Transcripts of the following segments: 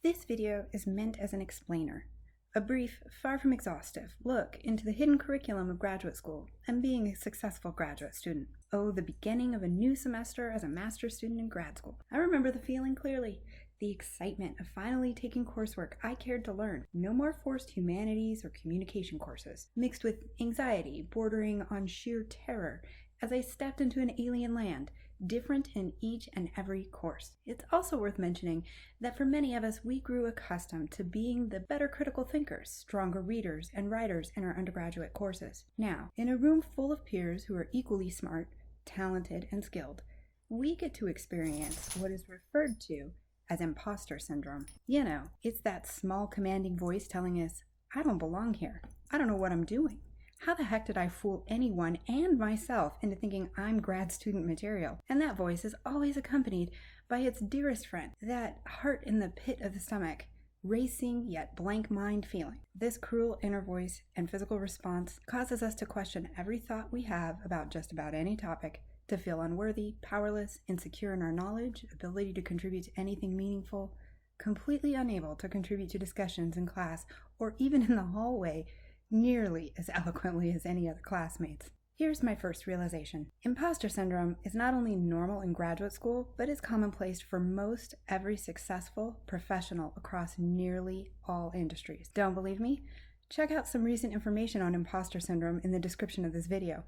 This video is meant as an explainer, a brief, far from exhaustive, look into the hidden curriculum of graduate school and being a successful graduate student. Oh, the beginning of a new semester as a master's student in grad school. I remember the feeling clearly, the excitement of finally taking coursework I cared to learn. No more forced humanities or communication courses, mixed with anxiety bordering on sheer terror as I stepped into an alien land, different in each and every course. It's also worth mentioning that for many of us, we grew accustomed to being the better critical thinkers, stronger readers, and writers in our undergraduate courses. Now, in a room full of peers who are equally smart, talented, and skilled, we get to experience what is referred to as imposter syndrome. You know, it's that small commanding voice telling us, I don't belong here. I don't know what I'm doing. How the heck did I fool anyone and myself into thinking I'm grad student material? And that voice is always accompanied by its dearest friend, that heart in the pit of the stomach, racing yet blank mind feeling. This cruel inner voice and physical response causes us to question every thought we have about just about any topic, to feel unworthy, powerless, insecure in our knowledge, ability to contribute to anything meaningful, completely unable to contribute to discussions in class or even in the hallway nearly as eloquently as any other classmates. Here's my first realization. Imposter syndrome is not only normal in graduate school, but is commonplace for most every successful professional across nearly all industries. Don't believe me? Check out some recent information on imposter syndrome in the description of this video.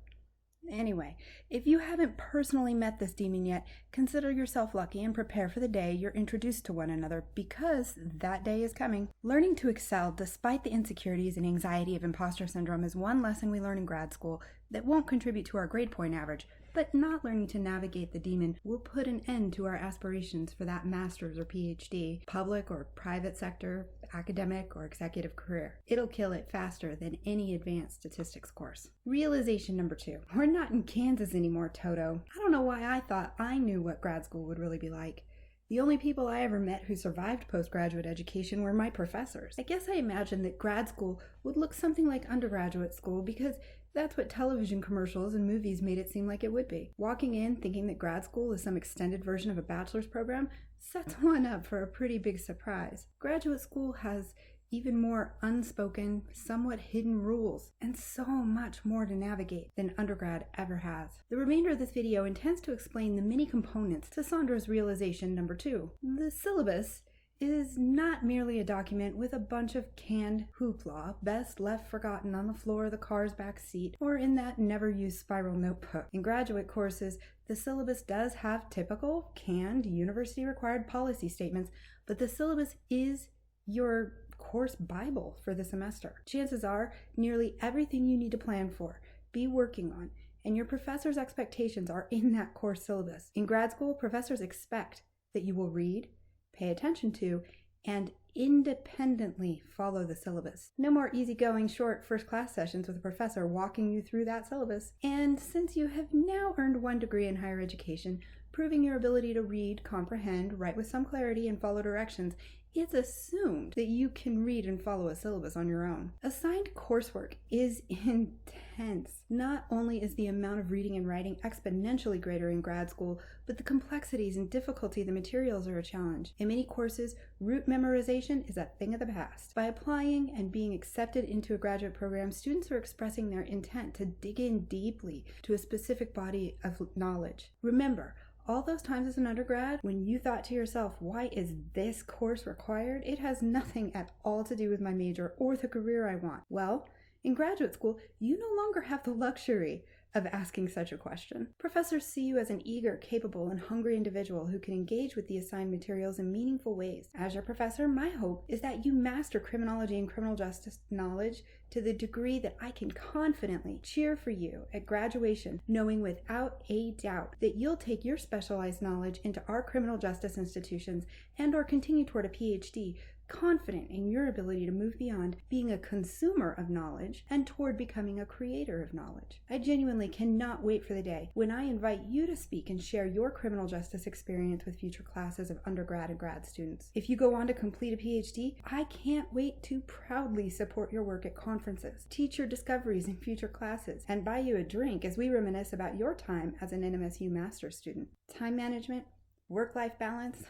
Anyway, if you haven't personally met this demon yet, consider yourself lucky and prepare for the day you're introduced to one another, because that day is coming. Learning to excel despite the insecurities and anxiety of imposter syndrome is one lesson we learn in grad school that won't contribute to our grade point average, but not learning to navigate the demon will put an end to our aspirations for that master's or PhD, public or private sector, academic or executive career. It'll kill it faster than any advanced statistics course. Realization number 2. We're not in Kansas anymore, Toto. I don't know why I thought I knew what grad school would really be like. The only people I ever met who survived postgraduate education were my professors. I guess I imagined that grad school would look something like undergraduate school because that's what television commercials and movies made it seem like it would be. Walking in thinking that grad school is some extended version of a bachelor's program sets one up for a pretty big surprise. Graduate school has even more unspoken, somewhat hidden rules, and so much more to navigate than undergrad ever has. The remainder of this video intends to explain the many components to Sandra's realization number 2. The syllabus is not merely a document with a bunch of canned hoopla best left forgotten on the floor of the car's back seat or in that never-used spiral notebook. In graduate courses, the syllabus does have typical, canned, university-required policy statements, but the syllabus is your course Bible for the semester. Chances are, nearly everything you need to plan for, be working on, and your professor's expectations are in that course syllabus. In grad school, professors expect that you will read, pay attention to, and independently follow the syllabus. No more easygoing short first class sessions with a professor walking you through that syllabus. And since you have now earned 1 degree in higher education, proving your ability to read, comprehend, write with some clarity, and follow directions, it's assumed that you can read and follow a syllabus on your own. Assigned coursework is intense. Not only is the amount of reading and writing exponentially greater in grad school, but the complexities and difficulty of the materials are a challenge. In many courses, rote memorization is a thing of the past. By applying and being accepted into a graduate program, students are expressing their intent to dig in deeply to a specific body of knowledge. Remember, all those times as an undergrad, when you thought to yourself, why is this course required? It has nothing at all to do with my major or the career I want. Well, in graduate school, you no longer have the luxury of asking such a question. Professors see you as an eager, capable, and hungry individual who can engage with the assigned materials in meaningful ways. As your professor, my hope is that you master criminology and criminal justice knowledge to the degree that I can confidently cheer for you at graduation, knowing without a doubt that you'll take your specialized knowledge into our criminal justice institutions and/or continue toward a PhD, confident in your ability to move beyond being a consumer of knowledge and toward becoming a creator of knowledge. I genuinely cannot wait for the day when I invite you to speak and share your criminal justice experience with future classes of undergrad and grad students. If you go on to complete a PhD, I can't wait to proudly support your work at conferences, teach your discoveries in future classes, and buy you a drink as we reminisce about your time as an NMSU master's student. Time management, work-life balance,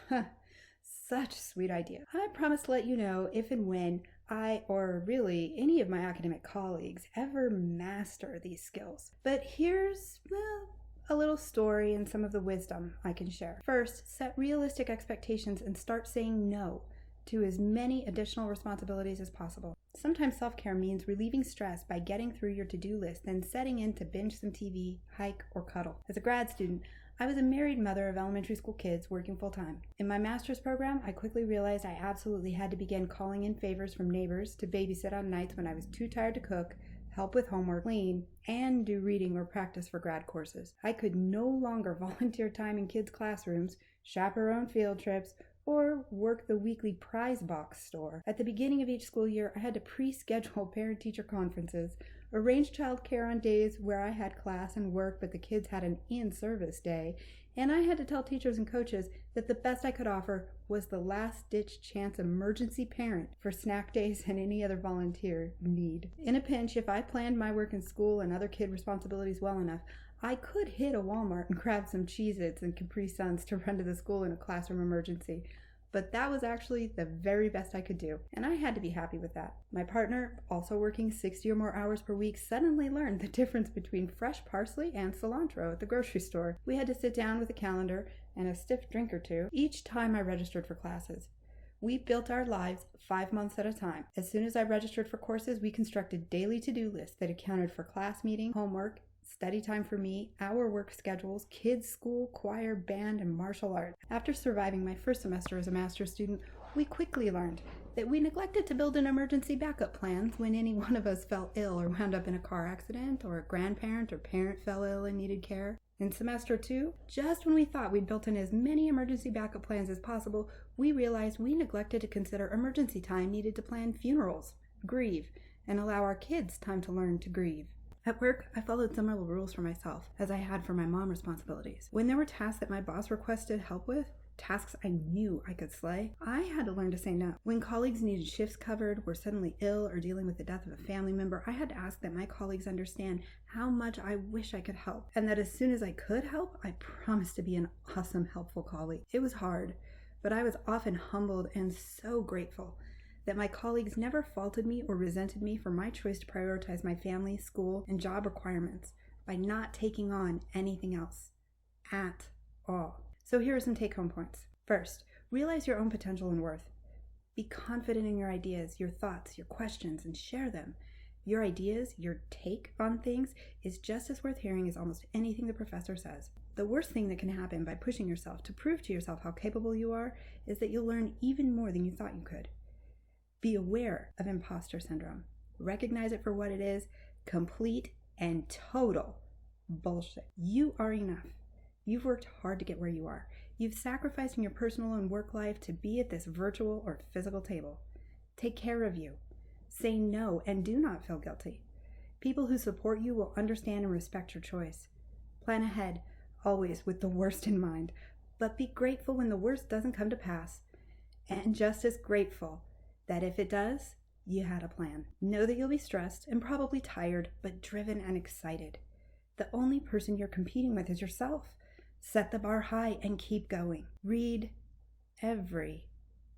Such a sweet idea. I promise to let you know if and when I, or really any of my academic colleagues, ever master these skills. But here's, a little story and some of the wisdom I can share. First, set realistic expectations and start saying no to as many additional responsibilities as possible. Sometimes self-care means relieving stress by getting through your to-do list, then setting in to binge some TV, hike, or cuddle. As a grad student, I was a married mother of elementary school kids working full-time. In my master's program, I quickly realized I absolutely had to begin calling in favors from neighbors to babysit on nights when I was too tired to cook, help with homework, clean, and do reading or practice for grad courses. I could no longer volunteer time in kids' classrooms, chaperone field trips, or work the weekly prize box store. At the beginning of each school year, I had to pre-schedule parent-teacher conferences, arrange childcare on days where I had class and work but the kids had an in-service day, and I had to tell teachers and coaches that the best I could offer was the last-ditch chance emergency parent for snack days and any other volunteer need. In a pinch, if I planned my work in school and other kid responsibilities well enough, I could hit a Walmart and grab some Cheez-Its and Capri Suns to run to the school in a classroom emergency. But that was actually the very best I could do, and I had to be happy with that. My partner, also working 60 or more hours per week, suddenly learned the difference between fresh parsley and cilantro at the grocery store. We had to sit down with a calendar and a stiff drink or two each time I registered for classes. We built our lives 5 months at a time. As soon as I registered for courses, we constructed daily to-do lists that accounted for class meeting, homework, study time for me, our work schedules, kids' school, choir, band, and martial arts. After surviving my first semester as a master's student, we quickly learned that we neglected to build an emergency backup plans when any one of us fell ill or wound up in a car accident, or a grandparent or parent fell ill and needed care. In semester 2, just when we thought we'd built in as many emergency backup plans as possible, we realized we neglected to consider emergency time needed to plan funerals, grieve, and allow our kids time to learn to grieve. At work, I followed similar rules for myself as I had for my mom responsibilities. When there were tasks that my boss requested help with, tasks I knew I could slay, I had to learn to say no. When colleagues needed shifts covered, were suddenly ill, or dealing with the death of a family member, I had to ask that my colleagues understand how much I wish I could help, and that as soon as I could help, I promised to be an awesome, helpful colleague. It was hard, but I was often humbled and so grateful that my colleagues never faulted me or resented me for my choice to prioritize my family, school, and job requirements by not taking on anything else at all. So here are some take-home points. First, realize your own potential and worth. Be confident in your ideas, your thoughts, your questions, and share them. Your ideas, your take on things, is just as worth hearing as almost anything the professor says. The worst thing that can happen by pushing yourself to prove to yourself how capable you are is that you'll learn even more than you thought you could. Be aware of imposter syndrome. Recognize it for what it is: complete and total bullshit. You are enough. You've worked hard to get where you are. You've sacrificed in your personal and work life to be at this virtual or physical table. Take care of you. Say no and do not feel guilty. People who support you will understand and respect your choice. Plan ahead, always with the worst in mind, but be grateful when the worst doesn't come to pass, and just as grateful that if it does, you had a plan. Know that you'll be stressed and probably tired, but driven and excited. The only person you're competing with is yourself. Set the bar high and keep going. Read every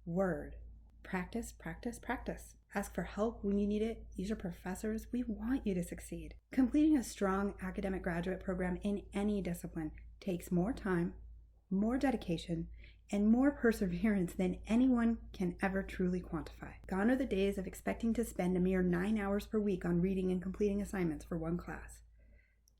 word. Practice, practice, practice. Ask for help when you need it. Use your professors. We want you to succeed. Completing a strong academic graduate program in any discipline takes more time, more dedication, and more perseverance than anyone can ever truly quantify. Gone are the days of expecting to spend a mere 9 hours per week on reading and completing assignments for one class.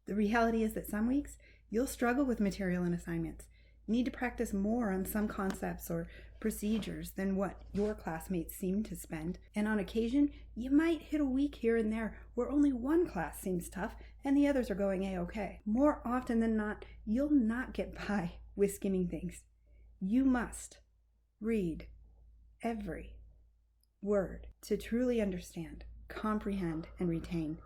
The reality is that some weeks, you'll struggle with material and assignments, need to practice more on some concepts or procedures than what your classmates seem to spend, and on occasion, you might hit a week here and there where only one class seems tough and the others are going A-okay. More often than not, you'll not get by with skimming things. You must read every word to truly understand, comprehend, and retain.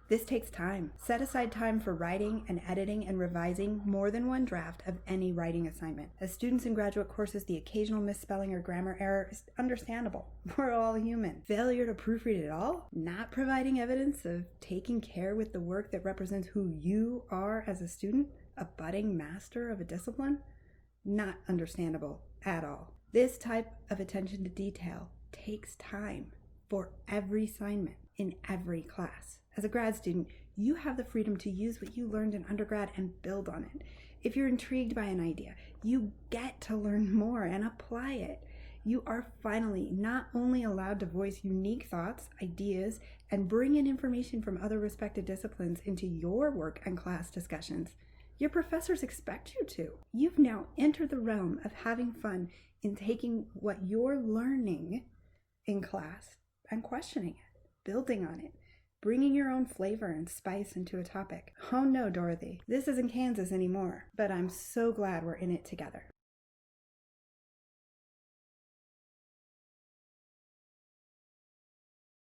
This takes time. Set aside time for writing and editing and revising more than one draft of any writing assignment. As students in graduate courses, the occasional misspelling or grammar error is understandable. We're all human. Failure to proofread at all? Not providing evidence of taking care with the work that represents who you are as a student, a budding master of a discipline? Not understandable at all. This type of attention to detail takes time for every assignment in every class. As a grad student, you have the freedom to use what you learned in undergrad and build on it. If you're intrigued by an idea, you get to learn more and apply it. You are finally not only allowed to voice unique thoughts, ideas, and bring in information from other respected disciplines into your work and class discussions. Your professors expect you to. You've now entered the realm of having fun in taking what you're learning in class and questioning it, building on it, bringing your own flavor and spice into a topic. Oh no, Dorothy, this isn't Kansas anymore, but I'm so glad we're in it together.